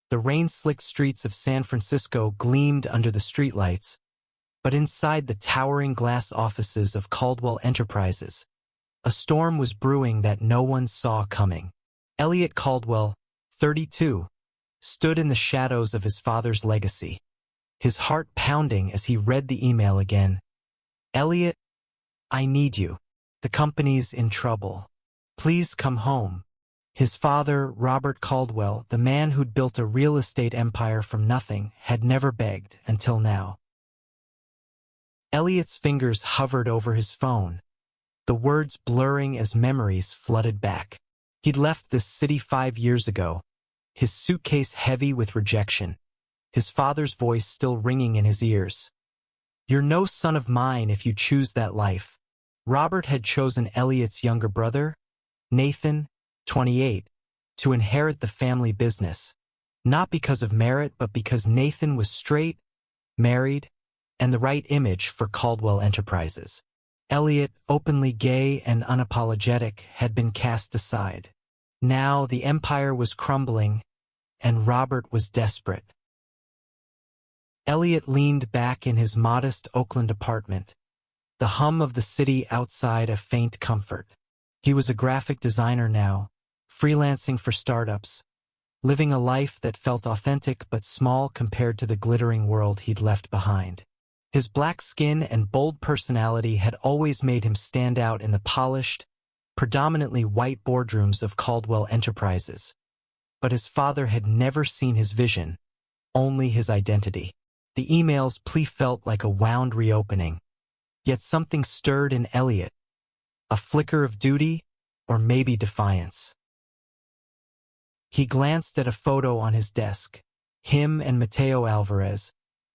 The rain-slicked streets of San Francisco gleamed under the streetlights, but inside the towering glass offices of Caldwell Enterprises, a storm was brewing that no one saw coming. Elliot Caldwell, 32, stood in the shadows of his father's legacy, his heart pounding as he read the email again. "Elliot, I need you. The company's in trouble. Please come home." His father, Robert Caldwell, the man who'd built a real estate empire from nothing, had never begged until now. Elliot's fingers hovered over his phone, the words blurring as memories flooded back. He'd left this city 5 years ago, his suitcase heavy with rejection, his father's voice still ringing in his ears. "You're no son of mine if you choose that life." Robert had chosen Elliot's younger brother, Nathan, 28, to inherit the family business, not because of merit but because Nathan was straight, married, and the right image for Caldwell Enterprises. Elliot, openly gay and unapologetic, had been cast aside. Now the empire was crumbling, and Robert was desperate. Elliot leaned back in his modest Oakland apartment, the hum of the city outside a faint comfort. He was a graphic designer now, freelancing for startups, living a life that felt authentic but small compared to the glittering world he'd left behind. His black skin and bold personality had always made him stand out in the polished, predominantly white boardrooms of Caldwell Enterprises. But his father had never seen his vision, only his identity. The email's plea felt like a wound reopening. Yet something stirred in Elliot, a flicker of duty, or maybe defiance. He glanced at a photo on his desk, him and Mateo Alvarez,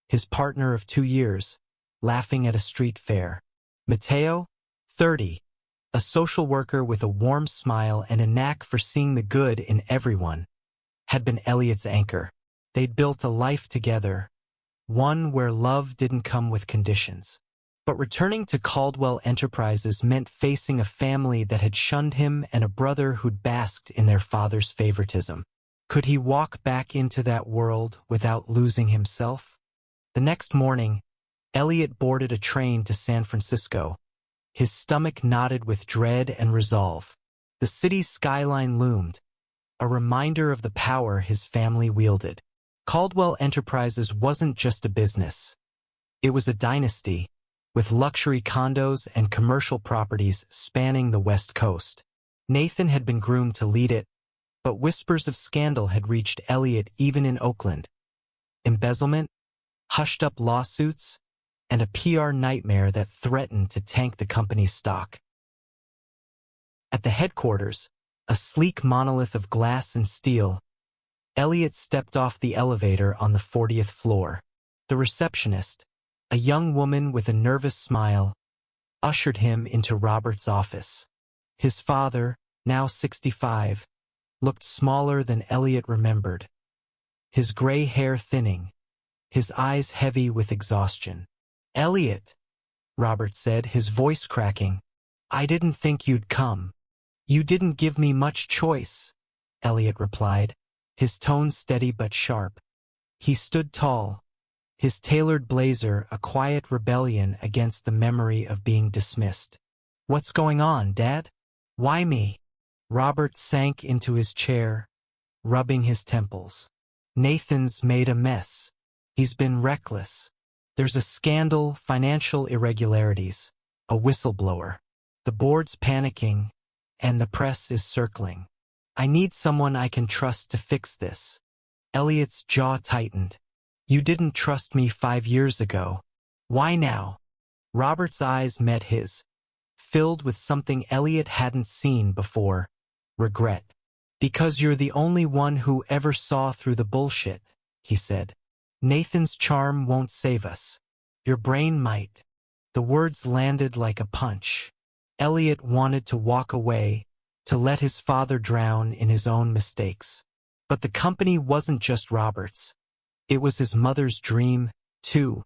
his partner of 2 years, laughing at a street fair. Mateo, 30, a social worker with a warm smile and a knack for seeing the good in everyone, had been Elliot's anchor. They'd built a life together, one where love didn't come with conditions. But returning to Caldwell Enterprises meant facing a family that had shunned him and a brother who'd basked in their father's favoritism. Could he walk back into that world without losing himself? The next morning, Elliot boarded a train to San Francisco, his stomach knotted with dread and resolve. The city's skyline loomed, a reminder of the power his family wielded. Caldwell Enterprises wasn't just a business. It was a dynasty, with luxury condos and commercial properties spanning the West Coast. Nathan had been groomed to lead it, but whispers of scandal had reached Elliot even in Oakland. Embezzlement, hushed-up lawsuits, and a PR nightmare that threatened to tank the company's stock. At the headquarters, a sleek monolith of glass and steel, Elliot stepped off the elevator on the 40th floor. The receptionist, a young woman with a nervous smile, ushered him into Robert's office. His father, now 65, looked smaller than Elliot remembered, his gray hair thinning, his eyes heavy with exhaustion. "Elliot," Robert said, his voice cracking, "I didn't think you'd come." "You didn't give me much choice," Elliot replied, his tone steady but sharp. He stood tall, his tailored blazer a quiet rebellion against the memory of being dismissed. "What's going on, Dad? Why me?" Robert sank into his chair, rubbing his temples. "Nathan's made a mess. He's been reckless. There's a scandal, financial irregularities, a whistleblower. The board's panicking, and the press is circling. I need someone I can trust to fix this." Elliot's jaw tightened. "You didn't trust me 5 years ago. Why now?" Robert's eyes met his, filled with something Elliot hadn't seen before, regret. "Because you're the only one who ever saw through the bullshit," he said. "Nathan's charm won't save us. Your brain might." The words landed like a punch. Elliot wanted to walk away, to let his father drown in his own mistakes. But the company wasn't just Robert's. It was his mother's dream, too,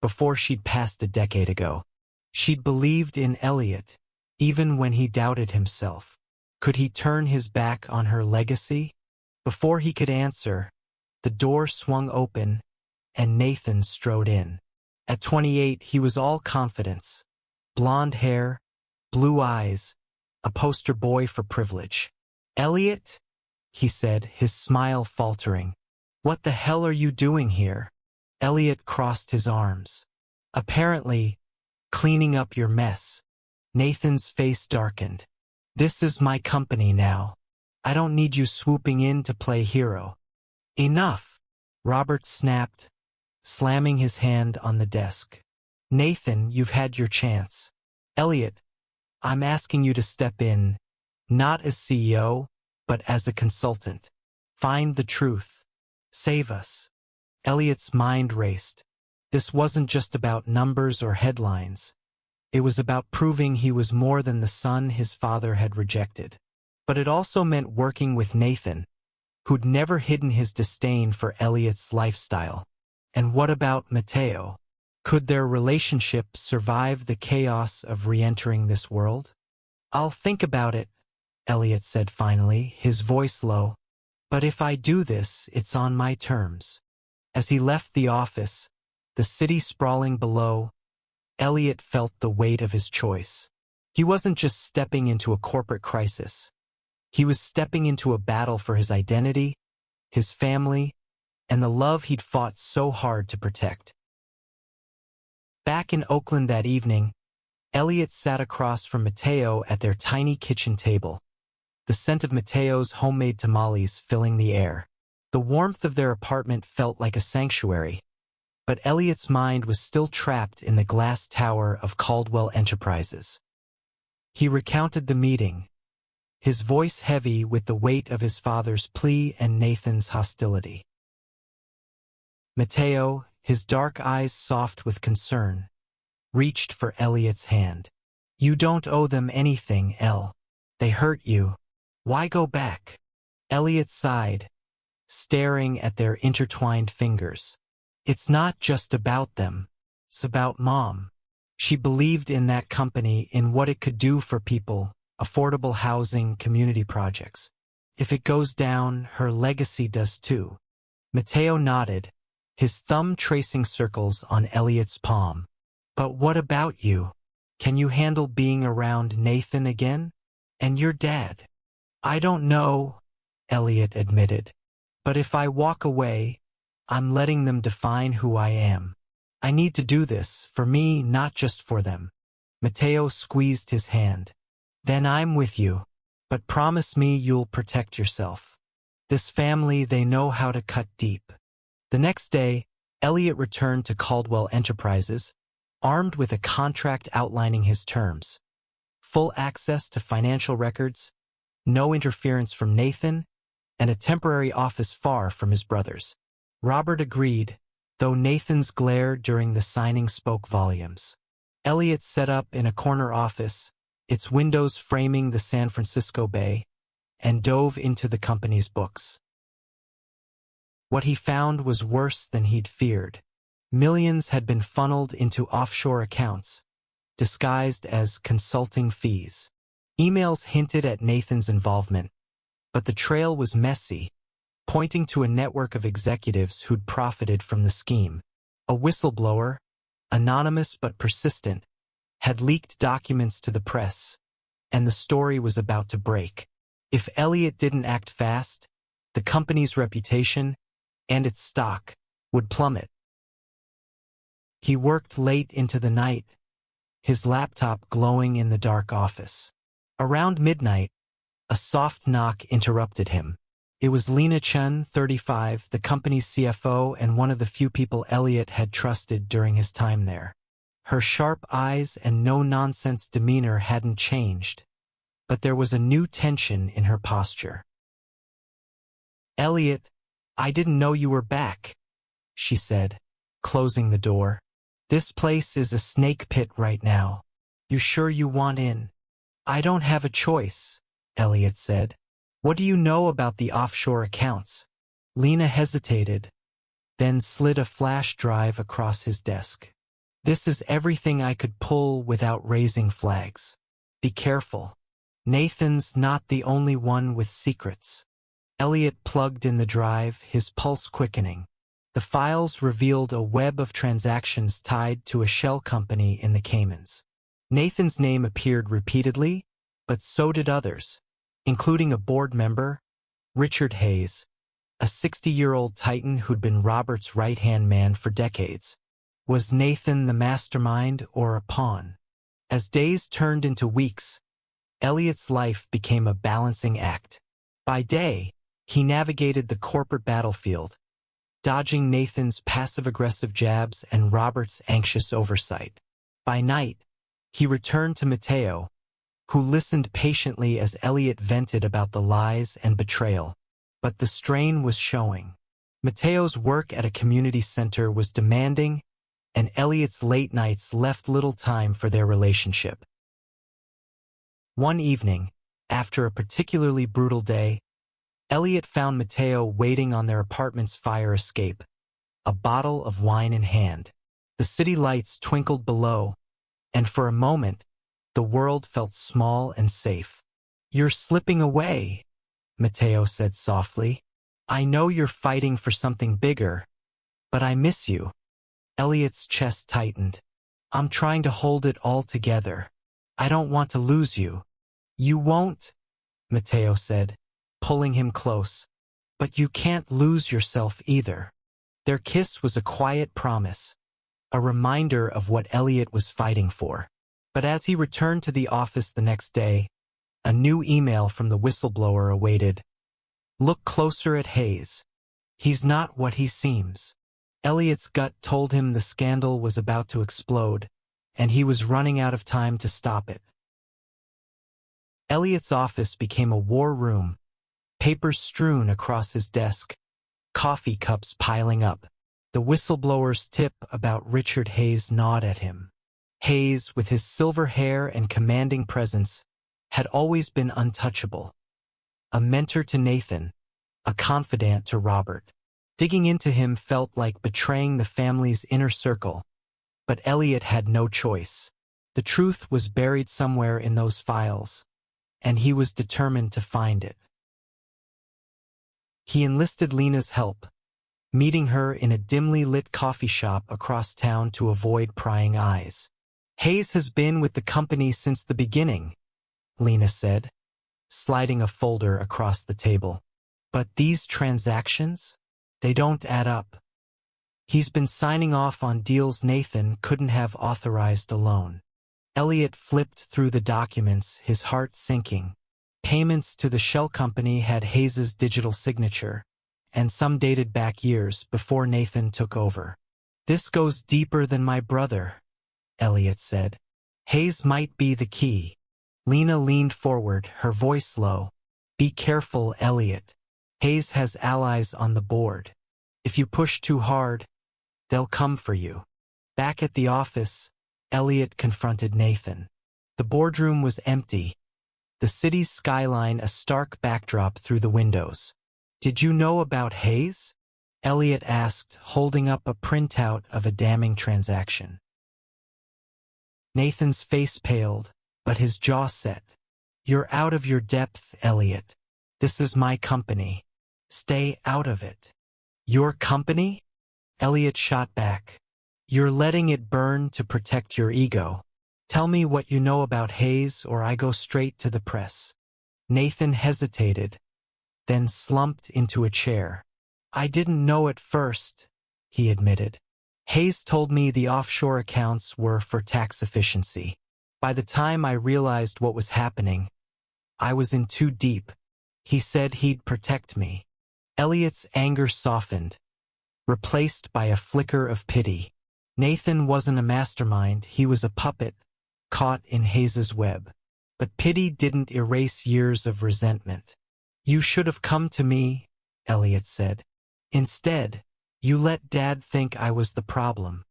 before she'd passed a decade ago. She'd believed in Elliot, even when he doubted himself. Could he turn his back on her legacy? Before he could answer, The door swung open, and Nathan strode in. At 28, he was all confidence. Blonde hair, blue eyes, a poster boy for privilege. "Elliot?" he said, his smile faltering. "What the hell are you doing here?" Elliot crossed his arms. "Apparently, cleaning up your mess." Nathan's face darkened. "This is my company now. I don't need you swooping in to play hero." "Enough," Robert snapped, slamming his hand on the desk. "Nathan, you've had your chance. Elliot, I'm asking you to step in, not as CEO, but as a consultant. Find the truth. Save us." Elliot's mind raced. This wasn't just about numbers or headlines. It was about proving he was more than the son his father had rejected. But it also meant working with Nathan, who'd never hidden his disdain for Elliot's lifestyle. And what about Mateo? Could their relationship survive the chaos of re-entering this world? "I'll think about it," Elliot said finally, his voice low. "But if I do this, it's on my terms." As he left the office, the city sprawling below, Elliot felt the weight of his choice. He wasn't just stepping into a corporate crisis. He was stepping into a battle for his identity, his family, and the love he'd fought so hard to protect. Back in Oakland that evening, Elliot sat across from Mateo at their tiny kitchen table, the scent of Mateo's homemade tamales filling the air. The warmth of their apartment felt like a sanctuary, but Elliot's mind was still trapped in the glass tower of Caldwell Enterprises. He recounted the meeting, his voice heavy with the weight of his father's plea and Nathan's hostility. Mateo, his dark eyes soft with concern, reached for Elliot's hand. "You don't owe them anything, El. They hurt you. Why go back?" Elliot sighed, staring at their intertwined fingers. "It's not just about them. It's about Mom. She believed in that company, in what it could do for people, affordable housing, community projects. If it goes down, her legacy does too." Mateo nodded, his thumb tracing circles on Elliot's palm. "But what about you? Can you handle being around Nathan again? And your dad?" "I don't know," Elliot admitted. "But if I walk away, I'm letting them define who I am. I need to do this, for me, not just for them." Mateo squeezed his hand. "Then I'm with you. But promise me you'll protect yourself. This family, they know how to cut deep." The next day, Elliot returned to Caldwell Enterprises, armed with a contract outlining his terms. Full access to financial records, no interference from Nathan, and a temporary office far from his brothers. Robert agreed, though Nathan's glare during the signing spoke volumes. Elliot set up in a corner office, its windows framing the San Francisco Bay, and dove into the company's books. What he found was worse than he'd feared. Millions had been funneled into offshore accounts, disguised as consulting fees. Emails hinted at Nathan's involvement, but the trail was messy, pointing to a network of executives who'd profited from the scheme. A whistleblower, anonymous but persistent, had leaked documents to the press, and the story was about to break. If Elliot didn't act fast, the company's reputation and its stock would plummet. He worked late into the night, his laptop glowing in the dark office. Around midnight, a soft knock interrupted him. It was Lena Chen, 35, the company's CFO and one of the few people Elliot had trusted during his time there. Her sharp eyes and no-nonsense demeanor hadn't changed, but there was a new tension in her posture. "Elliot, I didn't know you were back," she said, closing the door. "This place is a snake pit right now. You sure you want in?" "I don't have a choice," Elliot said. "What do you know about the offshore accounts?" Lena hesitated, then slid a flash drive across his desk. "This is everything I could pull without raising flags. Be careful. Nathan's not the only one with secrets." Elliot plugged in the drive, his pulse quickening. The files revealed a web of transactions tied to a shell company in the Caymans. Nathan's name appeared repeatedly, but so did others, including a board member, Richard Hayes, a 60-year-old titan who'd been Robert's right-hand man for decades. Was Nathan the mastermind or a pawn? As days turned into weeks, Elliot's life became a balancing act. By day, he navigated the corporate battlefield, dodging Nathan's passive-aggressive jabs and Robert's anxious oversight. By night, he returned to Mateo, who listened patiently as Elliot vented about the lies and betrayal. But the strain was showing. Mateo's work at a community center was demanding, and Elliot's late nights left little time for their relationship. One evening, after a particularly brutal day, Elliot found Mateo waiting on their apartment's fire escape, a bottle of wine in hand. The city lights twinkled below, and for a moment, the world felt small and safe. "You're slipping away," Mateo said softly. "I know you're fighting for something bigger, but I miss you." Elliot's chest tightened. "I'm trying to hold it all together. I don't want to lose you." "You won't," Mateo said, pulling him close. "But you can't lose yourself either." Their kiss was a quiet promise, a reminder of what Elliot was fighting for. But as he returned to the office the next day, a new email from the whistleblower awaited. "Look closer at Hayes. He's not what he seems." Elliot's gut told him the scandal was about to explode, and he was running out of time to stop it. Elliot's office became a war room, papers strewn across his desk, coffee cups piling up. The whistleblower's tip about Richard Hayes gnawed at him. Hayes, with his silver hair and commanding presence, had always been untouchable. A mentor to Nathan, a confidant to Robert. Digging into him felt like betraying the family's inner circle, but Elliot had no choice. The truth was buried somewhere in those files, and he was determined to find it. He enlisted Lena's help, meeting her in a dimly lit coffee shop across town to avoid prying eyes. "Hayes has been with the company since the beginning," Lena said, sliding a folder across the table. "But these transactions? They don't add up. He's been signing off on deals Nathan couldn't have authorized alone." Elliot flipped through the documents, his heart sinking. Payments to the shell company had Hayes's digital signature, and some dated back years before Nathan took over. "This goes deeper than my brother," Elliot said. "Hayes might be the key." Lena leaned forward, her voice low. "Be careful, Elliot. Hayes has allies on the board. If you push too hard, they'll come for you." Back at the office, Elliot confronted Nathan. The boardroom was empty, the city's skyline a stark backdrop through the windows. "Did you know about Hayes?" Elliot asked, holding up a printout of a damning transaction. Nathan's face paled, but his jaw set. "You're out of your depth, Elliot. This is my company. Stay out of it." "Your company?" Elliot shot back. "You're letting it burn to protect your ego. Tell me what you know about Hayes or I go straight to the press." Nathan hesitated, then slumped into a chair. "I didn't know at first," he admitted. "Hayes told me the offshore accounts were for tax efficiency. By the time I realized what was happening, I was in too deep. He said he'd protect me." Elliot's anger softened, replaced by a flicker of pity. Nathan wasn't a mastermind, he was a puppet, caught in Hayes's web. But pity didn't erase years of resentment. "You should have come to me," Elliot said. "Instead, you let Dad think I was the problem."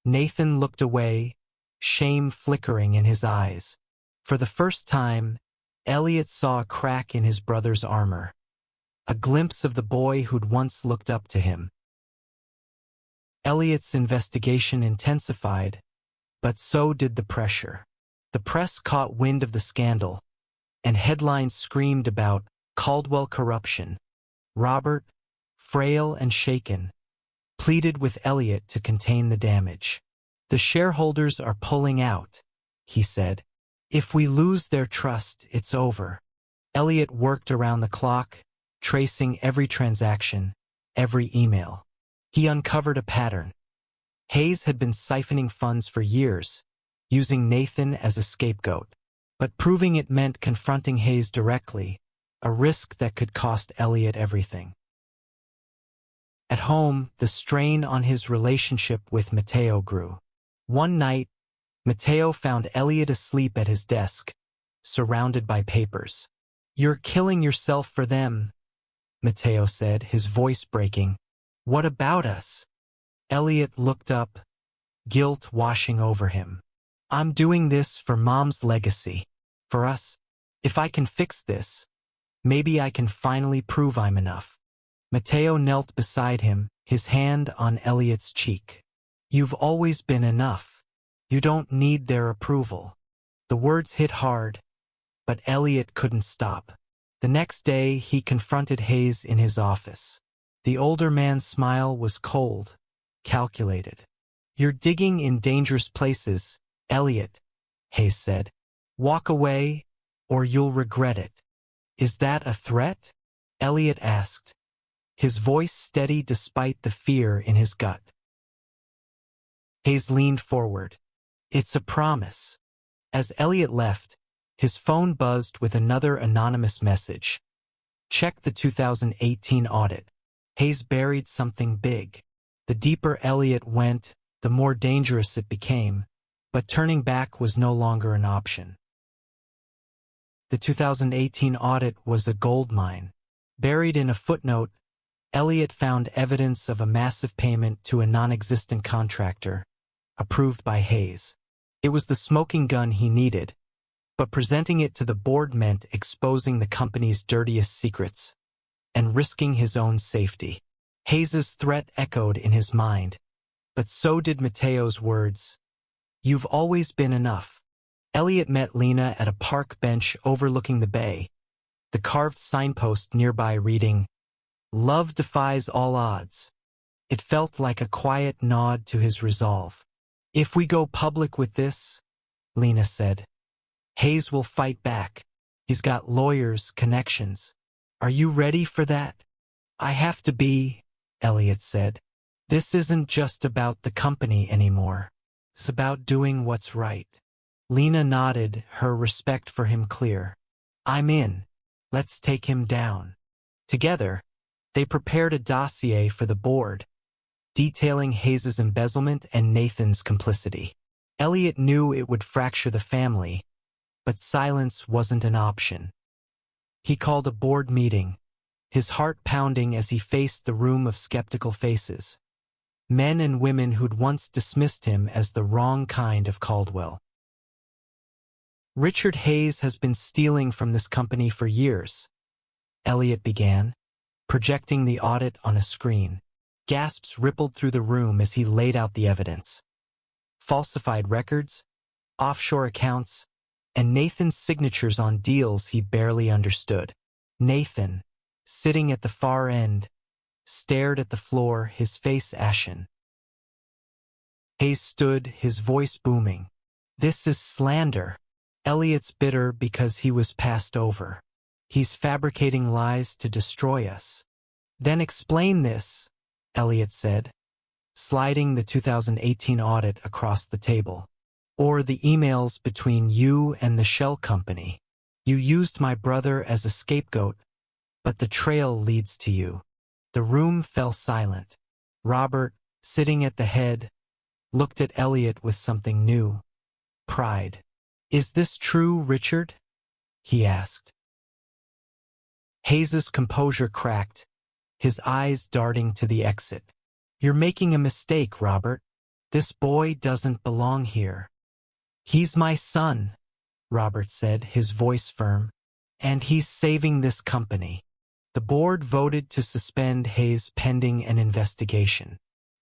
Nathan looked away, shame flickering in his eyes. For the first time, Elliot saw a crack in his brother's armor, a glimpse of the boy who'd once looked up to him. Elliot's investigation intensified, but so did the pressure. The press caught wind of the scandal, and headlines screamed about Caldwell corruption, Robert, frail and shaken, pleaded with Elliot to contain the damage. "The shareholders are pulling out," he said. "If we lose their trust, it's over." Elliot worked around the clock, tracing every transaction, every email. He uncovered a pattern. Hayes had been siphoning funds for years, using Nathan as a scapegoat. But proving it meant confronting Hayes directly, a risk that could cost Elliot everything. At home, the strain on his relationship with Matteo grew. One night, Matteo found Elliot asleep at his desk, surrounded by papers. "You're killing yourself for them," Matteo said, his voice breaking. "What about us?" Elliot looked up, guilt washing over him. "I'm doing this for Mom's legacy. For us. If I can fix this, maybe I can finally prove I'm enough." Matteo knelt beside him, his hand on Elliot's cheek. "You've always been enough. You don't need their approval." The words hit hard, but Elliot couldn't stop. The next day, he confronted Hayes in his office. The older man's smile was cold, calculated. "You're digging in dangerous places, Elliot," Hayes said. "Walk away, or you'll regret it." "Is that a threat?" Elliot asked, his voice steady despite the fear in his gut. Hayes leaned forward. "It's a promise." As Elliot left, his phone buzzed with another anonymous message. "Check the 2018 audit. Hayes buried something big." The deeper Elliot went, the more dangerous it became, but turning back was no longer an option. The 2018 audit was a goldmine. Buried in a footnote, Elliot found evidence of a massive payment to a non-existent contractor, approved by Hayes. It was the smoking gun he needed, but presenting it to the board meant exposing the company's dirtiest secrets and risking his own safety. Hayes's threat echoed in his mind, but so did Matteo's words. "You've always been enough." Elliot met Lena at a park bench overlooking the bay, the carved signpost nearby reading, "Love defies all odds." It felt like a quiet nod to his resolve. "If we go public with this," Lena said, "Hayes will fight back. He's got lawyers, connections. Are you ready for that?" "I have to be," Elliot said. "This isn't just about the company anymore. It's about doing what's right." Lena nodded, her respect for him clear. "I'm in. Let's take him down." Together, they prepared a dossier for the board, detailing Hayes's embezzlement and Nathan's complicity. Elliot knew it would fracture the family, but silence wasn't an option. He called a board meeting, his heart pounding as he faced the room of skeptical faces. Men and women who'd once dismissed him as the wrong kind of Caldwell. "Richard Hayes has been stealing from this company for years," Elliot began, projecting the audit on a screen. Gasps rippled through the room as he laid out the evidence. Falsified records, offshore accounts, and Nathan's signatures on deals he barely understood. Nathan, sitting at the far end, stared at the floor, his face ashen. Hayes stood, his voice booming. "This is slander." Elliot's bitter because he was passed over. "He's fabricating lies to destroy us." "Then explain this," Elliot said, sliding the 2018 audit across the table. "Or the emails between you and the shell company. You used my brother as a scapegoat, but the trail leads to you." The room fell silent. Robert, sitting at the head, looked at Elliot with something new. Pride. "Is this true, Richard?" he asked. Hayes's composure cracked, his eyes darting to the exit. "You're making a mistake, Robert. This boy doesn't belong here." "He's my son," Robert said, his voice firm, "and he's saving this company." The board voted to suspend Hayes pending an investigation.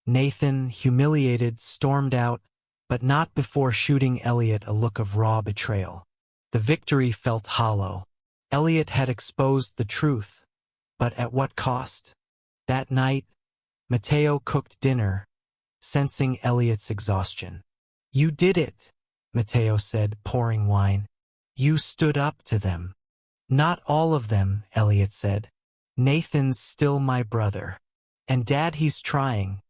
Nathan, humiliated, stormed out, but not before shooting Elliot a look of raw betrayal. The victory felt hollow. Elliot had exposed the truth, But at what cost? That night, Mateo cooked dinner, sensing Elliot's exhaustion. "You did it," Mateo said, pouring wine. "You stood up to them." "Not all of them," Elliot said. "Nathan's still my brother. And Dad, he's trying.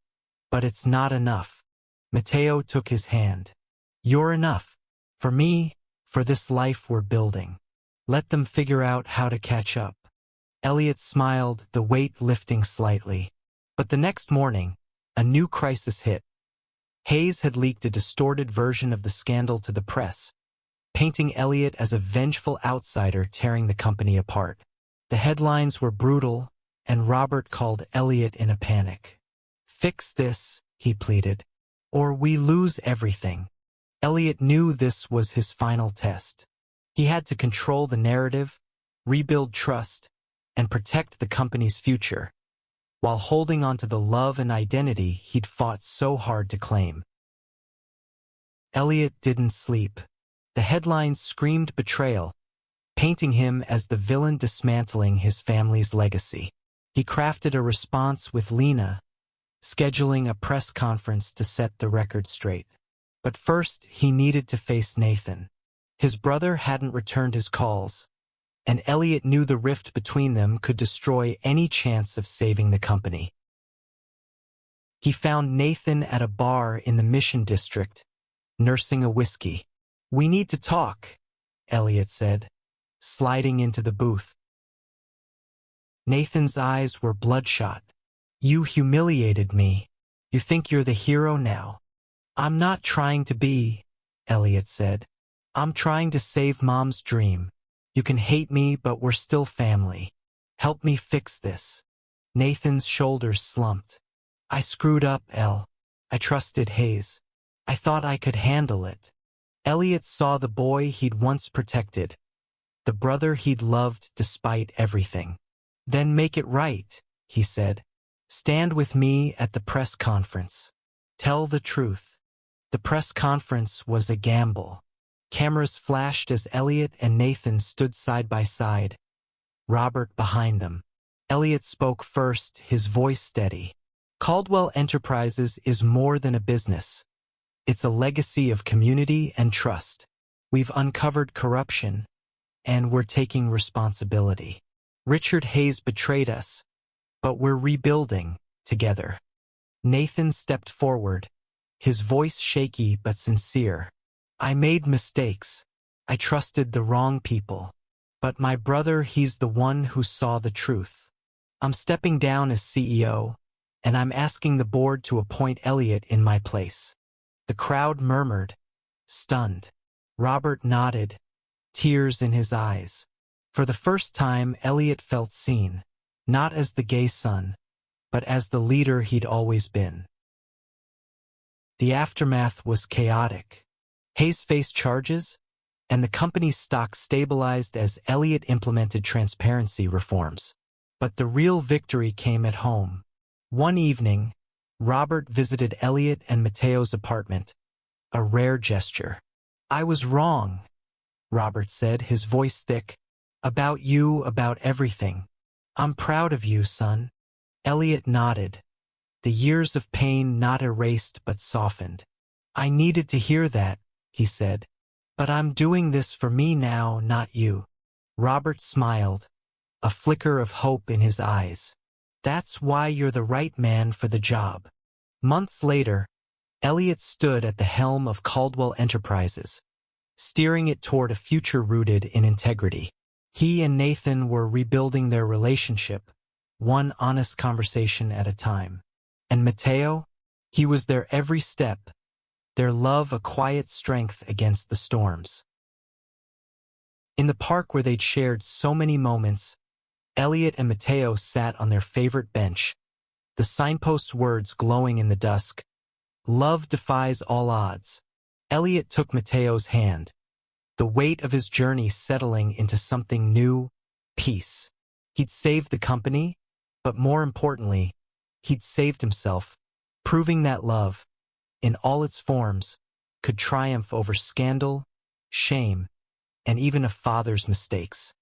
But it's not enough." Mateo took his hand. "You're enough. For me, for this life we're building. Let them figure out how to catch up." Elliot smiled, the weight lifting slightly. But the next morning, a new crisis hit. Hayes had leaked a distorted version of the scandal to the press, painting Elliot as a vengeful outsider tearing the company apart. The headlines were brutal, and Robert called Elliot in a panic. "Fix this," he pleaded, "or we lose everything." Elliot knew this was his final test. He had to control the narrative, rebuild trust, and protect the company's future, while holding on to the love and identity he'd fought so hard to claim. Elliot didn't sleep. The headlines screamed betrayal, painting him as the villain dismantling his family's legacy. He crafted a response with Lena, scheduling a press conference to set the record straight. But first, he needed to face Nathan. His brother hadn't returned his calls, and Elliot knew the rift between them could destroy any chance of saving the company. He found Nathan at a bar in the Mission District, nursing a whiskey. "We need to talk," Elliot said, sliding into the booth. Nathan's eyes were bloodshot. "You humiliated me. You think you're the hero now." "I'm not trying to be," Elliot said. "I'm trying to save Mom's dream. You can hate me, but we're still family. Help me fix this." Nathan's shoulders slumped. "I screwed up, El. I trusted Hayes. I thought I could handle it." Elliot saw the boy he'd once protected, the brother he'd loved despite everything. "Then make it right," he said. "Stand with me at the press conference. Tell the truth." The press conference was a gamble. Cameras flashed as Elliot and Nathan stood side by side, Robert behind them. Elliot spoke first, his voice steady. "Caldwell Enterprises is more than a business. It's a legacy of community and trust. We've uncovered corruption, and we're taking responsibility. Richard Hayes betrayed us, but we're rebuilding together." Nathan stepped forward, his voice shaky but sincere. "I made mistakes. I trusted the wrong people. But my brother, he's the one who saw the truth. I'm stepping down as CEO, and I'm asking the board to appoint Elliot in my place." The crowd murmured, stunned. Robert nodded, tears in his eyes. For the first time, Elliot felt seen, not as the gay son, but as the leader he'd always been. The aftermath was chaotic. Hayes faced charges, and the company's stock stabilized as Elliot implemented transparency reforms. But the real victory came at home. One evening, Robert visited Elliot and Mateo's apartment, a rare gesture. "I was wrong," Robert said, his voice thick. "About you, about everything. I'm proud of you, son." Elliot nodded, the years of pain not erased but softened. "I needed to hear that," he said. "But I'm doing this for me now, not you." Robert smiled, a flicker of hope in his eyes. "That's why you're the right man for the job." Months later, Elliot stood at the helm of Caldwell Enterprises, steering it toward a future rooted in integrity. He and Nathan were rebuilding their relationship, one honest conversation at a time. And Mateo? He was there every step, their love a quiet strength against the storms. In the park where they'd shared so many moments, Elliot and Mateo sat on their favorite bench, the signpost's words glowing in the dusk. "Love defies all odds." Elliot took Mateo's hand, the weight of his journey settling into something new, peace. He'd saved the company, but more importantly, he'd saved himself, proving that love, in all its forms, could triumph over scandal, shame, and even a father's mistakes.